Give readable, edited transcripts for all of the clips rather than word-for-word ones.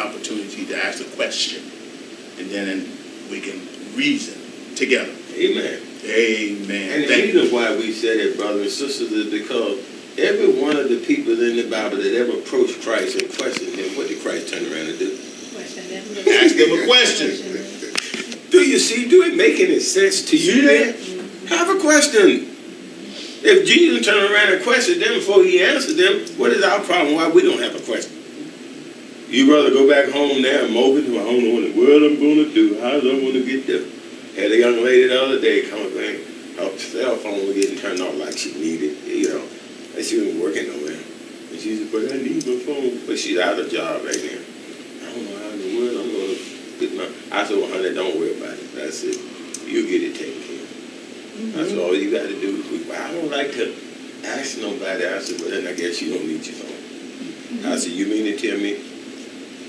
opportunity to ask a question, and then we can reason together. Amen. Amen. And the reason why we say that, brothers and sisters, is because every one of the people in the Bible that ever approached Christ and questioned him, what did Christ turn around and do? Ask him a question. Do you see? Do it make any sense to you then? Have a question. If Jesus turned around and questioned them before he answered them, what is our problem? Why we don't have a question? You rather go back home now and moping, I don't know what in the world I'm going to do. How do I want to get there? Had a young lady the other day come up and her cell phone was getting turned off like she needed, you know, and she wasn't working nowhere. And she said, but I need my phone. But she's out of job right now. I don't know how in the world I'm going to get my... I said, well, honey, don't worry about it. That's it. You'll get it taken care of. That's all you got to do. I don't like to ask nobody. I said, well, then I guess you don't need your phone. I said, you mean to tell me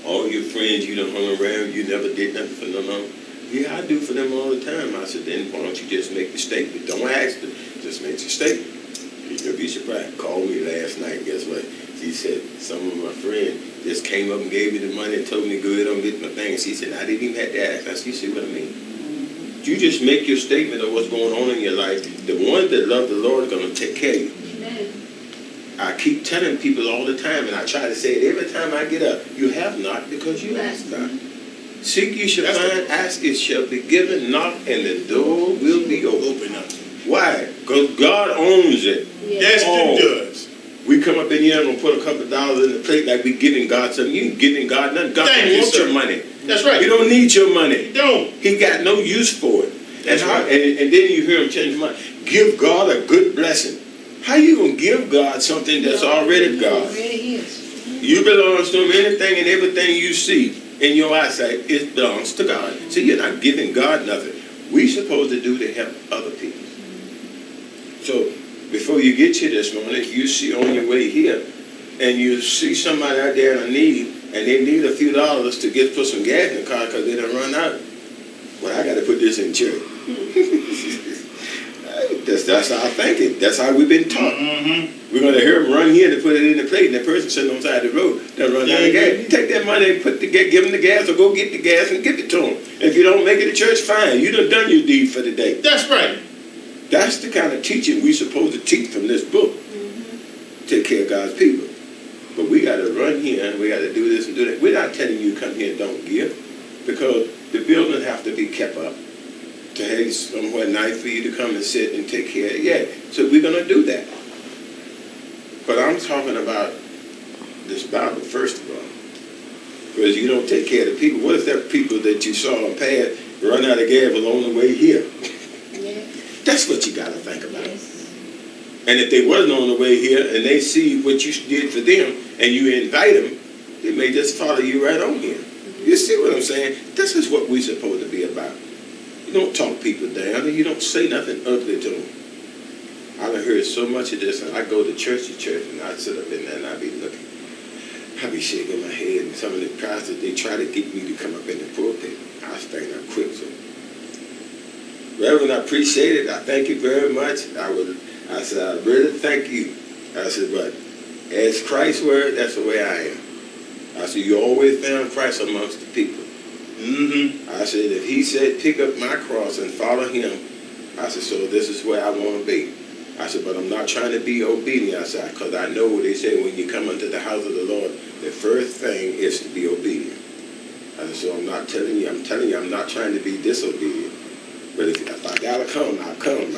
all your friends you done hung around, you never did nothing for them? Yeah, I do for them all the time. I said, then why don't you just make the statement? Don't ask them. Just make the statement. You'll be surprised. Called me last night. Guess what? She said, some of my friends just came up and gave me the money and told me to go ahead and get my thing. And she said, I didn't even have to ask. I said, you see what I mean? You just make your statement of what's going on in your life. The ones that love the Lord are going to take care of you. Amen. I keep telling people all the time, and I try to say it every time I get up. You have not because you ask not. Seek you shall find, ask it shall be given, knock and the door will be open up. Why? Because God owns it. Yes, He does. We come up in here and put a couple of dollars in the plate like we giving God something. You ain't giving God nothing. God don't want your money. That's right. You don't need your money. You don't. He got no use for it. That's right. And then you hear him change his mind. Give God a good blessing. How you going to give God something that's already God? You belong to him. Anything and everything you see in your eyesight, it belongs to God. So you're not giving God nothing. We're supposed to do to help other people. So before you get here this morning, you see on your way here, and you see somebody out there in need, and they need a few dollars to put some gas in the car because they done run out. Well, I got to put this in church. That's our thinking. That's how we've been taught. We're going to hear them run here to put it in the plate, and the person sitting on the side of the road, they'll run out of gas. You take that money and give them the gas, or go get the gas and give it to them. If you don't make it to church, fine. You done your deed for the day. That's right. That's the kind of teaching we're supposed to teach from this book. Take care of God's people. But we got to run here, and we got to do this and do that. We're not telling you come here and don't give, because the building have to be kept up to have somewhere nice for you to come and sit and take care of. Yeah, so we're going to do that. But I'm talking about this Bible, first of all. Because you don't take care of the people. What if there are people that you saw on path run out of gas along the way here? That's what you got to think about. And if they wasn't on the way here and they see what you did for them and you invite them, they may just follow you right on here. You see what I'm saying? This is what we're supposed to be about. You don't talk people down and you don't say nothing ugly to them. I've heard so much of this, and I go to church and I sit up in there and I be looking. I be shaking my head, and some of the pastors, they try to get me to come up in the pulpit. I stand up quick. So, Reverend, I appreciate it. I thank you very much. I said, I really thank you. I said, but as Christ's word, that's the way I am. I said, you always found Christ amongst the people. I said, if he said, pick up my cross and follow him, I said, so this is where I want to be. I said, but I'm not trying to be obedient. I said, because I know what they say when you come into the house of the Lord, the first thing is to be obedient. I said, so I'm not telling you, I'm telling you, I'm not trying to be disobedient. But if I gotta come, I'll come.